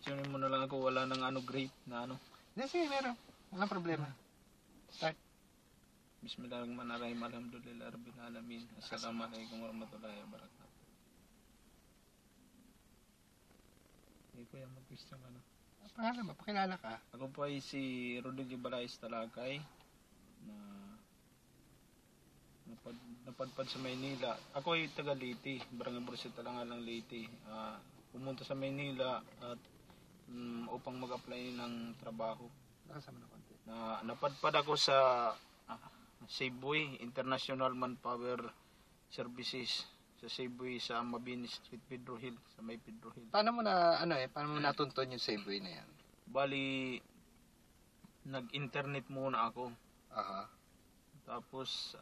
questionin mo na lang ako, wala nang ano great na ano. Hindi, sige, meron. Walang problema. Start. Bismillahirrahmanirrahim. Alhamdulillah rabbil alamin. Assalamualaikum warahmatullahi wabarakatuh. Hindi ko yan mag-question ano. Pangalan mo, pakilala ka. Ako po ay si Rodrigo Balais Talakay na napadpad sa Maynila. Ako ay taga Leyte, Barangay Bursita lang lang Leyte. Pumunta sa Maynila at upang mag-apply ng trabaho. Nakasama na konti. Napadpad ako sa Cebuy International Manpower Services sa Cebuy sa Mabini Street, Pedro Hill, sa may Pedro Hill. Paano mo na paano mo natunton yung Cebuy na yan? Bali nag-internet muna ako. Aha. Tapos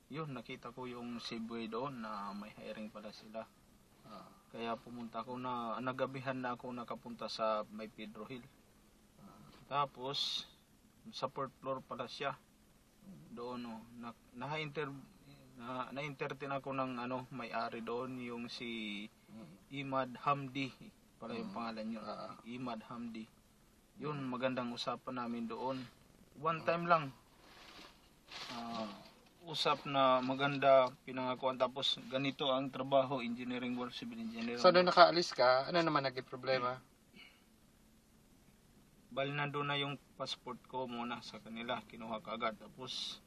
yun, nakita ko yung Cebuy doon na may hiring pala sila. Kaya pumunta ako na nagabihan na ako nakapunta sa may Pedro Hill. Tapos sa 4th floor pala siya. Doon na-entertain ako ng may-ari doon, yung si Imad Hamdi pala yung pangalan niya. Imad Hamdi. Yun, magandang usapan namin doon. One time lang. Usap na maganda, pinangakuan, tapos ganito ang trabaho, engineering work, civil engineering. So nung nakaalis ka, ano naman naging problema? Bali nandun na yung passport ko muna sa kanila, kinuha ka agad. Tapos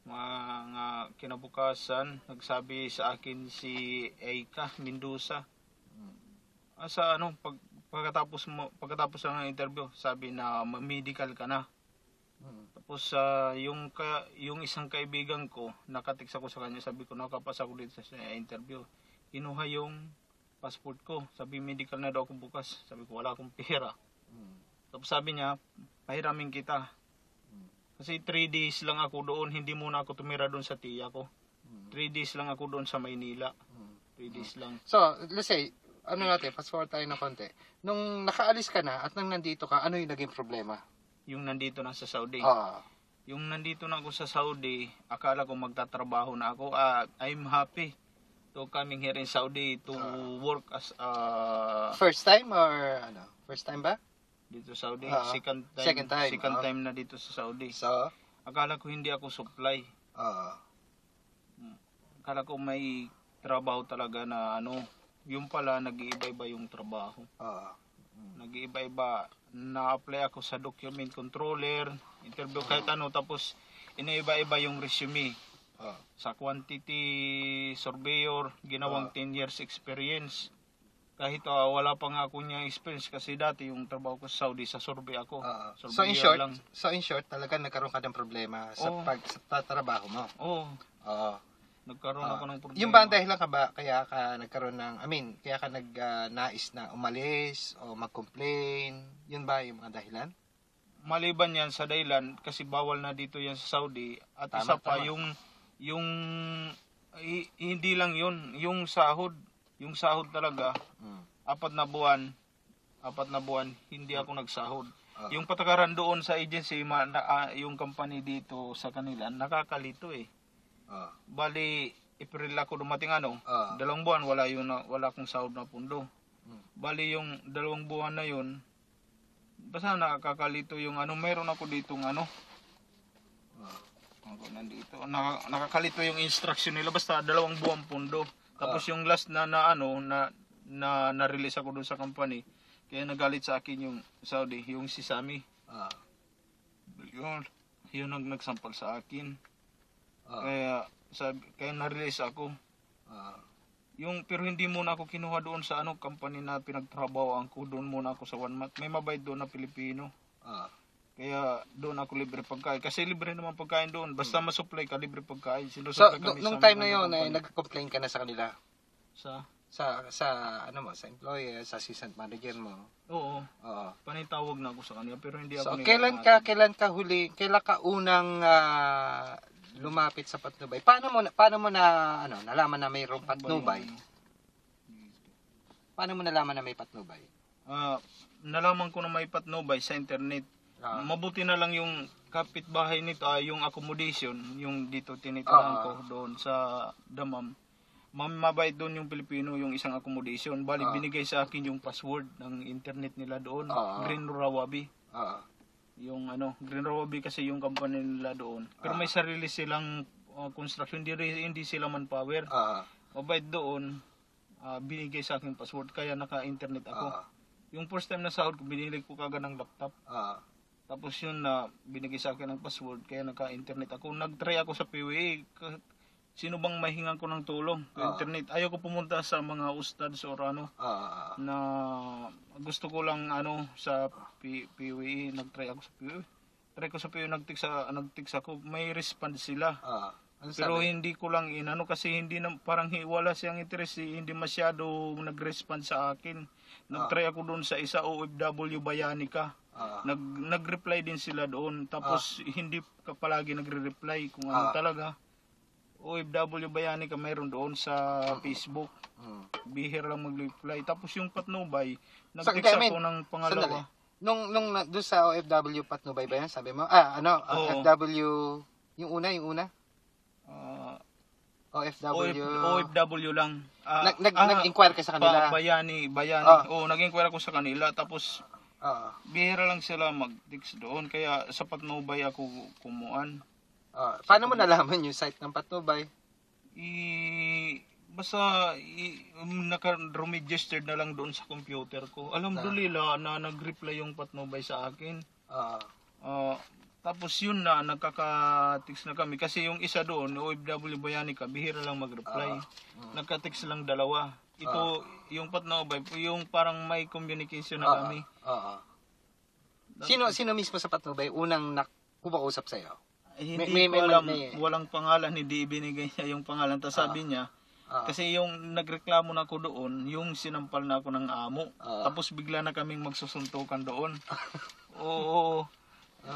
mga kinabukasan, nagsabi sa akin si Eika Mendoza. Pagkatapos ng interview, sabi na medical ka na. Tapos yung isang kaibigan ko, nakatext ako sa kanya, sabi ko nakapasa ko dito sa interview. Kinuha yung passport ko, sabi medical na daw ako bukas. Sabi ko wala akong pera. Tapos sabi niya, pahiramin kita. Kasi 3 days lang ako doon, hindi muna ako tumira doon sa tiya ko. 3 days lang ako doon sa Maynila. 3 days lang. So, let's say, fast forward tayo na konti. Nung nakaalis ka na at nang nandito ka, ano yung naging problema? Yung nandito na sa Saudi. Ah. Yung nandito na ako sa Saudi, akala ko magtatrabaho na ako. I'm happy to coming here in Saudi to work as First time or ano? First time ba? Dito sa Saudi. Second Time na dito sa Saudi. So, akala ko hindi ako supply. Akala ko may trabaho talaga na yung pala nag-iiba-iba yung trabaho. Nag-iiba-iba. Na-apply ako sa document controller, interview kahit tapos iniiba-iba yung resume. Sa quantity surveyor, ginawang 10 years experience. Kahit wala pa nga ako niyang experience kasi dati yung trabaho ko sa Saudi, sa survey ako. So in short, talaga nagkaroon ka ng problema sa pagtatrabaho mo. Oo. Nagkaroon ako ng problema. Yung ba ang dahilan ka ba kaya ka nagkaroon ng, kaya ka nais na umalis o mag-complain? Yun ba yung mga dahilan? Maliban yan sa dahilan kasi bawal na dito yan sa Saudi. At isa pa yung hindi lang yun, yung sahod talaga, 4 na buwan hindi ako nagsahod. Yung patakaran doon sa agency, yung company dito sa kanila, nakakalito eh. Bali, April ako dumating 2 buwan, wala akong sahod na pundo. Bali yung 2 buwan na yun, basta nakakalito yung meron ako ditong nakakalito yung instruction nila, basta 2 buwan pundo. Tapos yung last na na-release ako doon sa company, kaya nagalit sa akin yung Saudi, yung si Sami. Yun ang nagsampal sa akin. Kaya na-release ako. Pero hindi muna ako kinuha doon sa company na pinagtrabahoan ko. Doon muna ako sa 1 month. May mabait doon na Pilipino. Kaya doon ako libre pagkain. Kasi libre naman pagkain doon. Basta masupply ka, libre pagkain. So, nung time na yun, nag-complain ka na sa kanila? Sa employer, sa assistant manager mo? Oo. Panitawag na ako sa kanila, pero hindi ako. So, kailan ka unang lumapit sa patnubay? Paano mo nalaman na mayroong patnubay? Paano mo nalaman na may patnubay? Nalaman ko na may patnubay sa internet. Mabuti na lang yung kapitbahay nito, yung accommodation, yung dito tinitirahan ko doon sa Damam. mabait doon yung Pilipino, yung isang accommodation. Bali, Ah. binigay sa akin yung password ng internet nila doon. Ah. Green Rawabi. Oo. Yung Green Rawabi kasi yung company nila doon. Pero may sarili silang construction, hindi sila manpower. Oo. Mabait doon, binigay sa akin password, kaya naka-internet ako. Oo. Yung first time na sahod ko, binili ko kagad ng laptop. Oo. Tapos yun na binigay sa akin ng password, kaya naka-internet ako. Nag-try ako sa PWA. Sino bang mahingan ko ng tulong? Internet. Ayaw ko pumunta sa mga ustads or Oo. na gusto ko lang sa PWA. Nag-try ako sa PWA. Try ko sa PWA, nag-text ako. May response sila. Oo. Ano Pero sabi? hindi ko lang kasi hindi na, parang wala siyang interest, hindi masyado nag-respond sa akin. Nag-try ako doon sa isa, OFW Bayanica. Oo. Nag-reply din sila doon. Tapos hindi ka palagi nagre-reply kung ano talaga. OFW Bayanica mayroon doon sa Facebook. Bihira lang mag-reply. Tapos yung Patnubay, nag-text ako ng pangalawa. Nung doon sa OFW Patnubay ba yan? Sabi mo? OFW, yung una? OFW OFW lang. Nag-inquire ka sa kanila? Bayani. Nag-inquire ako sa kanila. Tapos, bihira lang sila mag-text doon. Kaya sa Patnubay ako kumuan. Paano mo nalaman yung site ng Patnubay? Basta naka-registered na lang doon sa computer ko. Alhamdulillah na nag-reply yung Patnubay sa akin. Tapos yun na, nagkaka-text na kami. Kasi yung isa doon, OFW Bayanica, bihira lang mag-reply. Nagka-text lang dalawa. Ito, yung Patnubay, yung parang may communication na kami. Sino mismo sa Patnubay unang kumausap sa'yo? Hindi ko alam, walang pangalan, hindi ibinigay niya yung pangalan. Tapos sabi niya, kasi yung nagreklamo na ako doon, yung sinampal na ako ng amo. Tapos bigla na kaming magsusuntukan doon. Oo.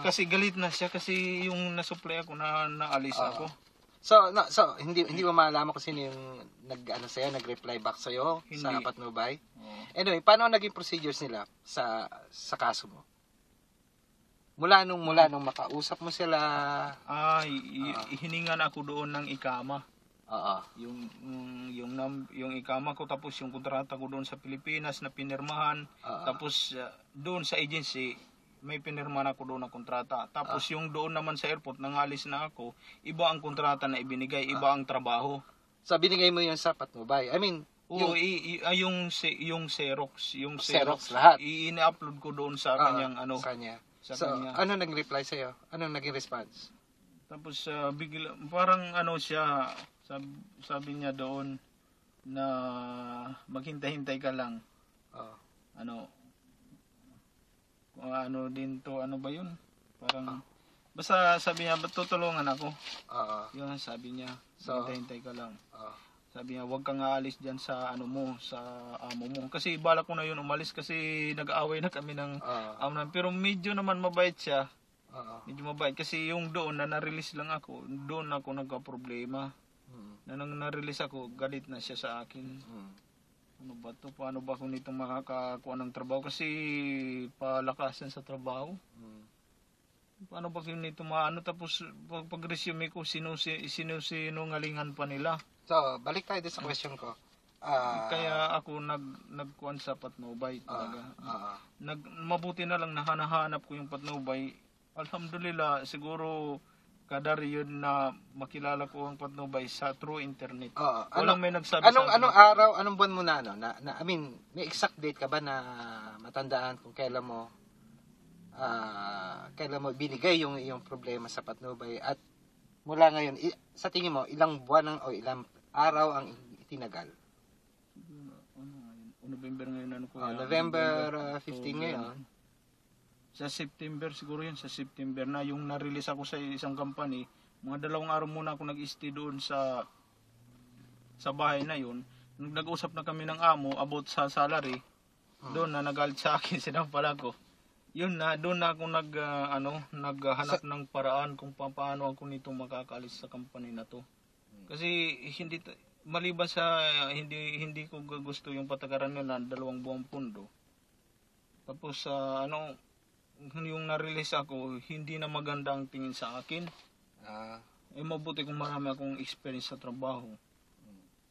Kasi galit na siya kasi yung nasupply ako na naalis ako. So hindi mo malaman kung sino yung nag-reply back sa Hindi. Patnubay. Anyway, paano naging procedures nila sa kaso mo? Mula nung makausap mo sila, hiningan ako doon ng ikama. Yung ikama ko, tapos yung kontrata ko doon sa Pilipinas na pinirmahan. Tapos doon sa agency may pinirmahan ako doon na kontrata. Tapos yung doon naman sa airport, nangalis na ako, iba ang kontrata na ibinigay, iba ang trabaho. So binigay mo yun sa Patnubay. I mean, yung Xerox, Xerox lahat. I-upload ko doon sa kanyang kanya. sa So, kanya. ano nag-reply sa'yo? Anong naging response? Tapos bigla, parang siya, sabi niya doon na maghintay-hintay ka lang. Din to, ano ba yun? Parang, basta sabi niya, tutulungan ako. Yun sabi niya, hintay-hintay ka lang. Sabi niya, huwag kang aalis dyan sa sa amo mo. Kasi balak ko na yun umalis kasi nag-aaway na kami ng amo namin. Pero medyo naman mabait siya. Medyo mabait kasi yung doon na na-release lang ako, doon ako nagka-problema. Na nang na-release ako, galit na siya sa akin. Ano ba to? Paano ba kung nito makakakuha ng trabaho? Kasi palakasan sa trabaho. Paano ba kung nito tapos pag-resume ko, sinungalingan pa nila. So, balik tayo sa question ko. Kaya ako nagkuhan sa Patnubay talaga. Mabuti na lang hanahanap ko yung Patnubay. Alhamdulillah, siguro kadar yun na makilala ko ang Patnubay sa through internet. Walang may nagsabi anong araw, anong buwan mo na I mean, may exact date ka ba na matandaan kung kailan mo binigay yung problema sa Patnubay at mula ngayon, sa tingin mo, ilang buwan o ilang araw ang itinagal? November ngayon November 15 ngayon. Sa September siguro yun, sa September na yung na-release ako sa isang company. Mga 2 araw muna ako nag-stay doon sa bahay na yun. Nag-usap na kami ng amo about sa salary. Doon na nagalit sa akin, sinampal ako. Yun na, doon na ako naghanap ng paraan kung paano ako nito makakaalis sa company na to. Kasi maliban sa hindi ko gusto yung patagaran nila 2 buwang pundo. Tapos yung na-release ako, hindi na maganda ang tingin sa akin. Mabuti kung marami akong experience sa trabaho.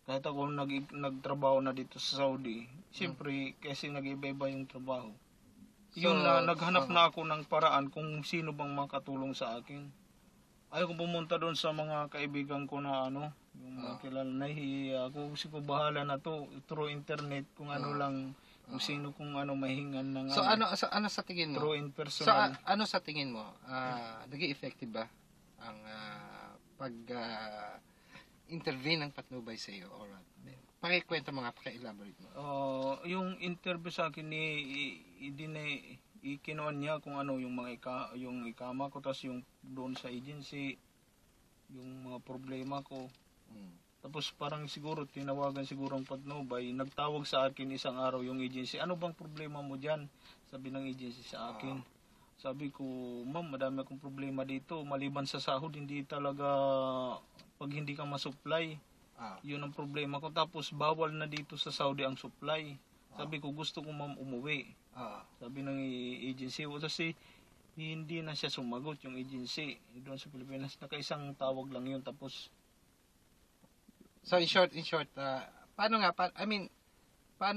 kahit ako nagtrabaho na dito sa Saudi, siyempre kasi nag-iba-iba yung trabaho. Yun na naghanap na ako ng paraan kung sino bang makatulong sa akin. Ayaw ko pumunta doon sa mga kaibigan ko na yung mga kilala, nahihiya ako kasi ko bahala na to through internet kung ano lang, kung sino kung mahingan ng So ano sa tingin mo? through in So personal. ano sa tingin mo? Naging effective ba ang pag intervene ng patnubay sa iyo or pakikwento mga paki-elaborate mo. Yung interview sa akin ikinuan niya kung ano yung mga yung ikama ko, tapos yung doon sa agency, yung mga problema ko. Tapos parang siguro tinawagan siguro ang patnubay, nagtawag sa akin isang araw yung agency, ano bang problema mo dyan? Sabi ng agency sa akin. Sabi ko, ma'am, madami akong problema dito, maliban sa sahod, hindi talaga, pag hindi ka masupply, yun ang problema ko. Tapos bawal na dito sa Saudi ang supply. Sabi ko, gusto ko ma'am umuwi. Sabi ng agency, kasi hindi na siya sumagot yung agency doon sa Pilipinas. Nakaisang tawag lang yun. Tapos so in short, paano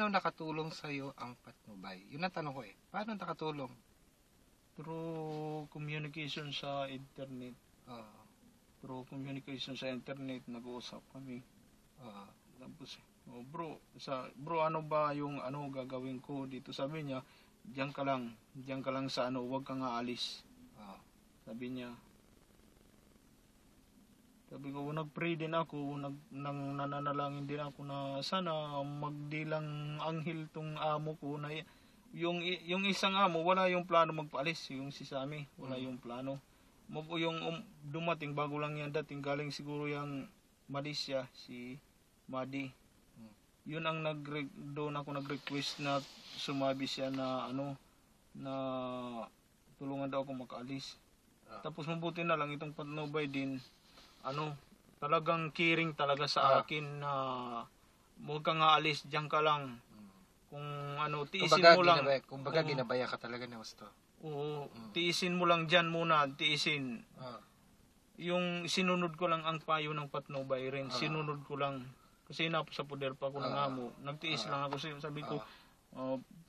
nakatulong sa iyo ang patnubay? Yun ang tanong ko eh. Paano nakatulong? through communication sa internet. Through communication sa internet, nag-uusap kami. Tapos, bro, ano ba yung gagawin ko dito? Sabi niya, diyan ka lang sa huwag kang aalis. Sabi niya. Sabi ko, nag-pray din ako, nananalangin din ako na sana magdilang anghel tong amo ko na yung isang amo, wala yung plano magpaalis, yung si Sammy, wala yung plano. Yung dumating, bago lang yan dating, galing siguro yung Malaysia, si Madi. Yun ang doon ako nag-request na sumabi siya na na tulungan daw ako makaalis. Tapos mabuti na lang itong patnubay din, talagang caring talaga sa akin na huwag kang aalis, diyan ka lang. Kung tiisin mo lang. Kumbaga ginabaya ka talaga na gusto. Oo, tiisin mo lang diyan muna, tiisin. Yung sinunod ko lang ang payo ng patnubay rin, sinunod ko lang. Kasi sa poder pa ako ng amo. Nagtiis lang ako, sabi ko,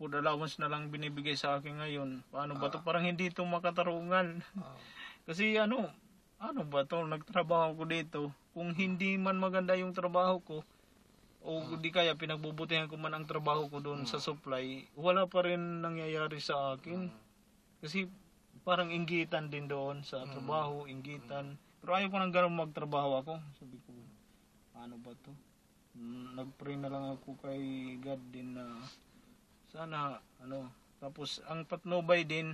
food allowance na lang binibigay sa akin ngayon. Paano ba to? Parang hindi to makatarungan. Kasi ano ba to? Nagtrabaho ko dito. Kung hindi man maganda yung trabaho ko, o di kaya pinagbubutihan ko man ang trabaho ko doon sa supply, wala pa rin nangyayari sa akin. Kasi parang inggitan din doon sa trabaho, inggitan. Pero ayaw ko nang ganun magtrabaho ako. Sabi ko, ano ba to? Nag-pray na lang ako kay God din na sana tapos ang patnubay din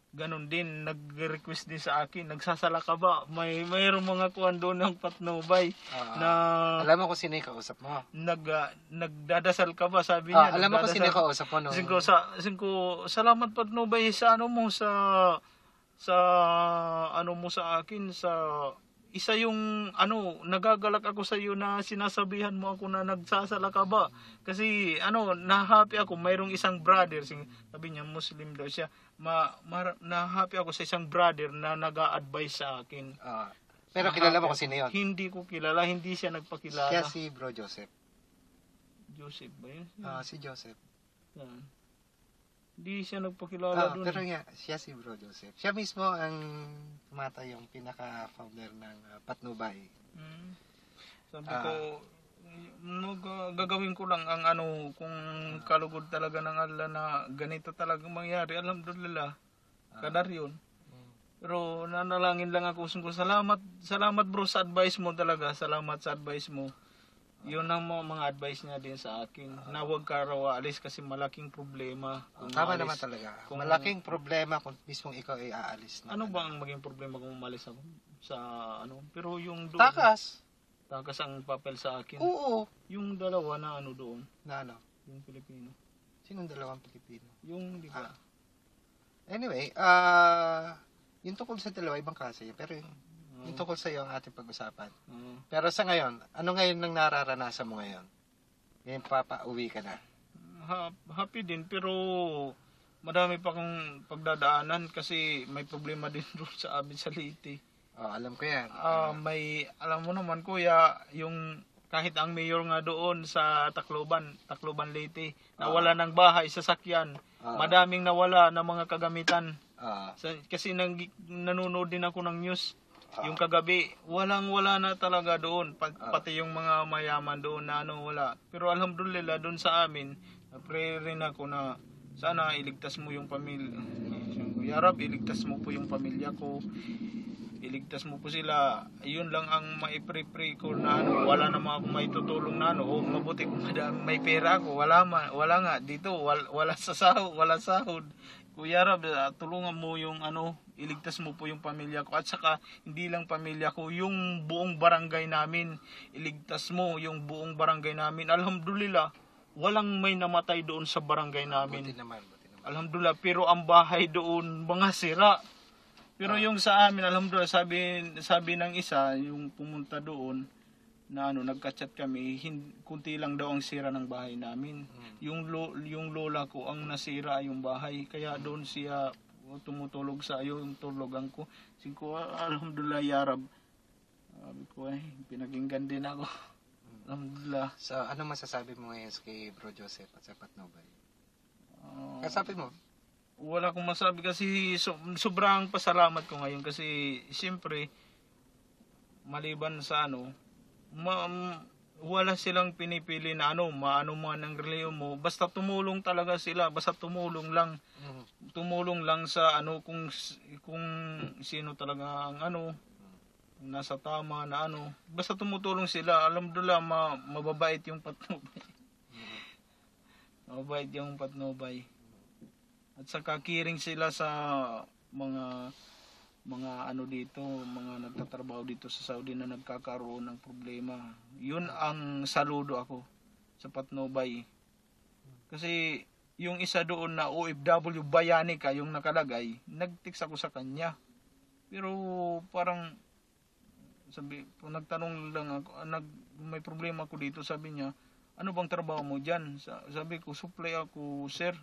ganun din, nag-request din sa akin, nagsasala ka ba? Mayroong mga kuwan doon ng patnubay na alam mo kung sino yung kausap mo? Nagdadasal ka ba? Sabi niya. Alam mo kung sino yung kausap mo? No? Salamat patnubay sa mo sa mo sa akin, sa isa yung nagagalak ako sa iyo na sinasabihan mo ako na nagsasala ka ba? Kasi na-happy ako, mayroong isang brother, sabi niya Muslim daw siya. Na-happy ako sa isang brother na nag-a-advise sa akin. Pero kilala mo kung sino yun? Hindi ko kilala, hindi siya nagpakilala. Siya si Bro Joseph. Joseph ba yun? Si Joseph. Hindi siya nagpakilala doon. Pero siya si Bro Joseph. Siya mismo ang yung pinaka-founder ng Patnubay. Sabi ko, gagawin ko lang ang kung kalugod talaga ng Allah na ganito talaga mangyari. Alhamdulillah, kadar yun. Pero nanalangin lang ako. Salamat bro sa advice mo talaga. Salamat sa advice mo. Yun ang mga advice niya din sa akin. Na huwag ka raw aalis kasi malaking problema. Tama naman talaga. Malaking problema kung mismong ikaw ay aalis. Ano ba ang maging problema kung umalis ako? Sa pero yung doon. Takas ang papel sa akin. Oo. Yung dalawa na doon. Na Yung Pilipino. Sinong dalawang Pilipino? Yung, di ba? Anyway, yung tungkol sa dalawa, ibang klase yun. Pero yung tungkol sa iyo ang ating pag-usapan. Pero sa ngayon, ano ngayon nang nararanasan mo ngayon? Ngayon papauwi ka na. Happy din, pero madami pa akong pagdadaanan kasi may problema din doon sa amin sa Leyte. Alam ko yan. Alam mo naman kuya, yung kahit ang mayor nga doon sa Tacloban Leyte, nawala ng bahay, sasakyan. Madaming nawala ng mga kagamitan. Kasi nanonood din ako ng news. Yung kagabi, wala na talaga doon. Pati yung mga mayaman doon na wala. Pero alhamdulillah doon sa amin, pray rin ako na sana iligtas mo yung pamilya. Ya Rab, iligtas mo po yung pamilya ko. Iligtas mo po sila. Yun lang ang maipre-pray ko na wala naman ako maitutulong na mabuti kung may pera ako. Wala nga dito, wala sahod. Kuya Rab, tulungan mo yung iligtas mo po yung pamilya ko. At saka hindi lang pamilya ko, yung buong barangay namin. Iligtas mo yung buong barangay namin. Alhamdulillah, walang may namatay doon sa barangay namin. Buti naman. Alhamdulillah, pero ang bahay doon mga sira. Pero yung sa amin, alhamdulillah, sabi ng isa, yung pumunta doon, na nagka-chat kami, kunti lang daw ang sira ng bahay namin. Yung lola ko ang nasira yung bahay, kaya doon siya tumutulog sa yung tulogan ko. Alhamdulillah, ya Rab. Sabi ko pinakinggan din ako. Alhamdulillah. So, ano masasabi mo ngayon kay Bro Joseph at sa Patnubay? Kasabi mo? Wala akong masabi kasi sobrang pasalamat ko ngayon kasi siyempre maliban sa wala silang pinipili na maano man ang reliyon mo, basta tumulong talaga sila, basta tumulong lang. Tumulong lang sa kung sino talaga ang nasa tama na basta tumutulong sila. Alhamdulillah, mababait yung Patnubay. Mababait yung Patnubay. At saka kiring sila sa mga dito, mga nagtatrabaho dito sa Saudi na nagkakaroon ng problema. Yun ang saludo ako sa Patnubay. Kasi yung isa doon na OFW bayani ka yung nakalagay, nag-text ako sa kanya. Pero parang nagtanong lang ako, may problema ako dito, sabi niya, ano bang trabaho mo dyan? Sabi ko, supply ako, sir.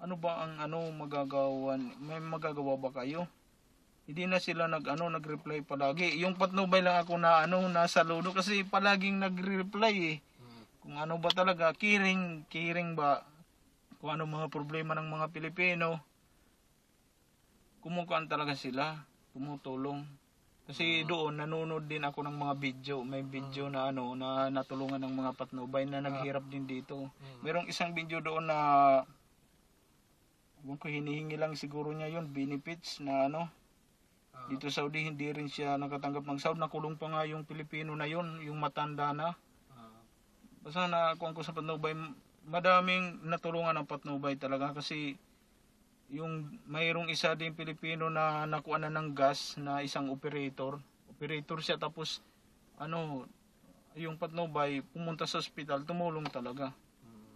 Ano ba ang magagawa? May magagawa ba kayo? Hindi na sila nag-reply palagi. Yung Patnubay lang ako na nasa ludo kasi palaging nagre-reply Kung ano ba talaga, kiring ba? Kung ano mga problema ng mga Pilipino. Kumukuhaan talaga sila, tumutulong. Kasi doon nanonood din ako ng mga video, may video na na natulungan ng mga Patnubay na naghirap din dito. Merong isang video doon na kung hinihingi lang siguro niya yun, benefits na dito sa Saudi hindi rin siya nakatanggap ng sahod, nakulong pa nga yung Pilipino na yun, yung matanda na. Basta nakuha ko sa Patnubay, madaming natulungan ng Patnubay talaga kasi yung mayroong isa din Pilipino na nakuha na ng gas na isang operator siya, tapos yung Patnubay pumunta sa ospital, tumulong talaga.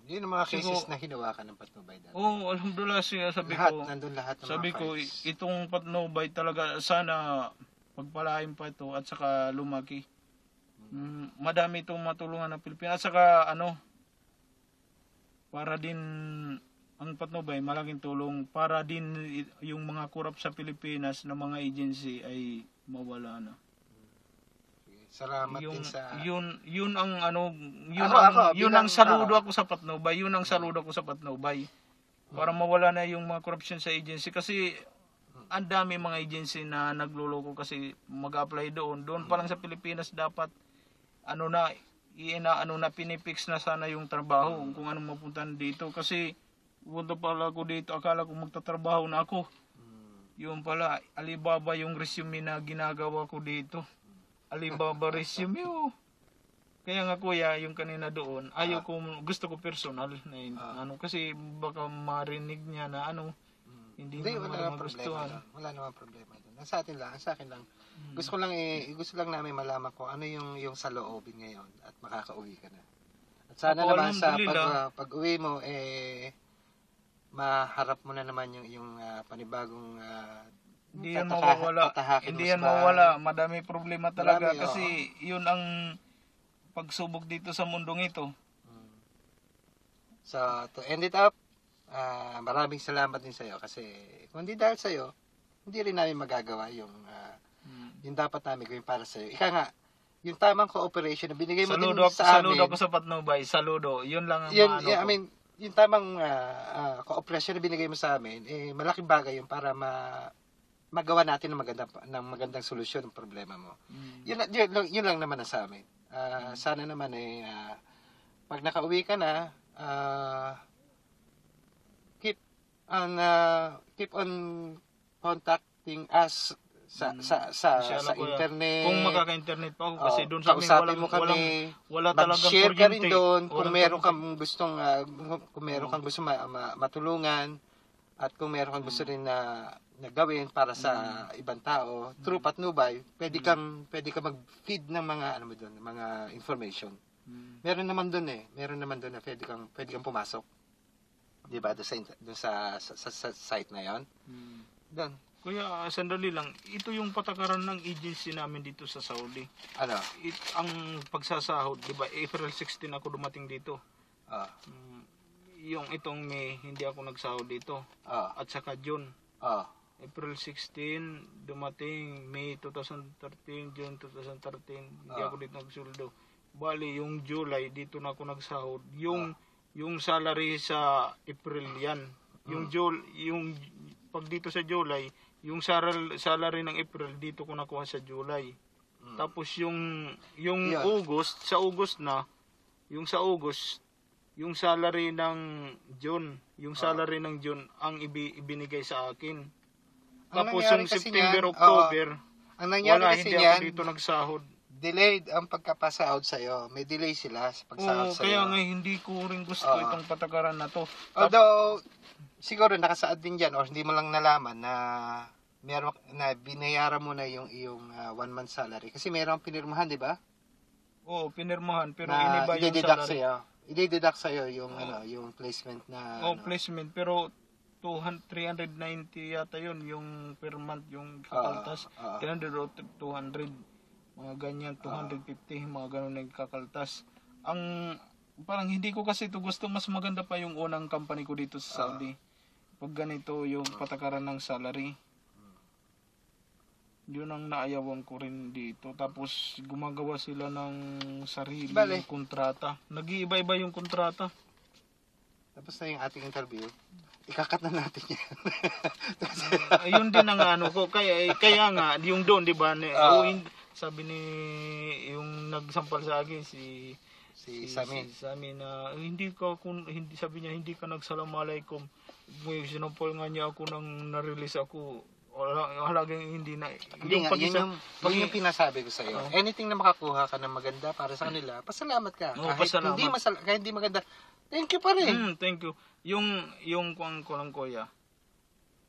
Yun ang mga cases na hinawakan ng Patnubay dati. Alhamdulillah, sabi nandun lahat ng sabi mga ko, files. itong Patnubay talaga sana pagpalain pa ito at saka lumaki. Madami itong matulungan ng Pilipinas at saka para din ang Patnubay malaking tulong para din yung mga korap sa Pilipinas na mga agency ay mawala na. Salamat din sa yun ang yun ang saludo ako sa Patnubay. Yun ang saludo ko sa Patnubay. Para mawala na yung mga corruption sa agency kasi ang dami mga agency na nagluloko kasi mag-apply doon pa lang sa Pilipinas dapat pinipix na sana yung trabaho kung ano mapuntahan dito kasi punta pala ako dito, akala ko magtatrabaho na ako. Yung pala, Alibaba yung resume na ginagawa ko dito. Alibaba resume Kaya nga kuya, yung kanina doon, gusto ko personal na kasi baka marinig niya na hindi wala naman problema. Wala naman problema doon. Sa akin lang. Gusto lang namin malaman ko ano yung saloobin ngayon at makakauwi ka na. At sana naman sa pag-uwi mo maharap mo na naman yung panibagong hindi yan mawawala. Madami problema talaga kasi yun ang pagsubok dito sa mundong ito. So, to end it up, maraming salamat din sa'yo kasi kung hindi dahil sa'yo, hindi rin namin magagawa yung dapat namin gawin para sa'yo. Ika nga, yung tamang cooperation na binigay mo din Saludo sa ako amin. sa Patnubay. Saludo. Yun lang ang Yun, maano I ko. mean, yung tamang cooperation na binigay mo sa amin, malaking bagay yun para magawa natin ng magandang solusyon ng problema mo. Yun lang naman ang sa amin. Sana naman pag nakauwi ka na, keep on contacting us sa Inshallah, kuya. internet. Kung makaka-internet pa ako kasi doon sa amin kausapin mo kami, wala talagang mag-share ka rin kuryente. doon kung Walang meron kuryente. kang gustong gustong matulungan at kung meron kang gusto rin na gawin para sa ibang tao through Patnubay, pwede kang mag-feed ng mga mga information. Meron naman doon na pwede kang pumasok. 'Di ba? Doon sa site na 'yon. Doon. Kuya, sandali lang. Ito yung patakaran ng agency namin dito sa Saudi. Ano? Ang pagsasahod, di ba? April 16 ako dumating dito. Yung itong May, hindi ako nagsahod dito. At saka June. April 16, dumating May 2013, June 2013, hindi ako dito nagsuldo. Bali, yung July, dito na ako nagsahod. Yung salary sa April yan. Yung pag dito sa July, yung salary ng April dito ko nakuha sa July. Tapos yung August, sa August na, yung salary ng June, ang ibinigay sa akin. Tapos yung September, October, ang nangyari wala, kasi hindi niyan, ako dito nagsahod. delayed ang pagkapasahod sa'yo. May delay sila sa pagsahod sa'yo. Kaya nga hindi ko rin gusto itong patakaran na to. Although, siguro nakasaad din dyan or hindi mo lang nalaman na binayaran mo na yung iyong 1 month salary. Kasi meron pinirmahan, di ba? Oo, pinirmahan. Pero Na iniba yung i-deduct salary. sa'yo. I-deduct sa'yo yung, yung placement na... Placement. Pero 390 yata yun yung per month yung kakaltas. 300 o 200. Mga ganyan, 250. Mga ganun yung kakaltas. Parang hindi ko kasi ito gusto. Mas maganda pa yung unang company ko dito sa Saudi. Pag ganito yung patakaran ng salary. Yun ang naayawan ko rin dito. Tapos gumagawa sila ng sariling kontrata. Nag-iiba-iba yung kontrata. Tapos na yung ating interview. Ikakat na natin yan. Ayun din ang ano ko. Kaya nga, yung doon, di ba? Sabi ni yung nagsampal sa akin si Sami na sabi niya hindi ka nagsalamaalaikum. Sinampal nga niya ako nang na-release ako. Halagang hindi na. Yun yung pinasabi ko sa iyo. Anything na makakuha ka ng maganda para sa kanila, pasalamat ka. Kahit hindi maganda, thank you pa rin. Thank you. Yung kuang ko lang, kuya.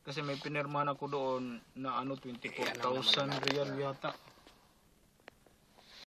Kasi may pinirmahan ako doon na 24,000 riyal yata.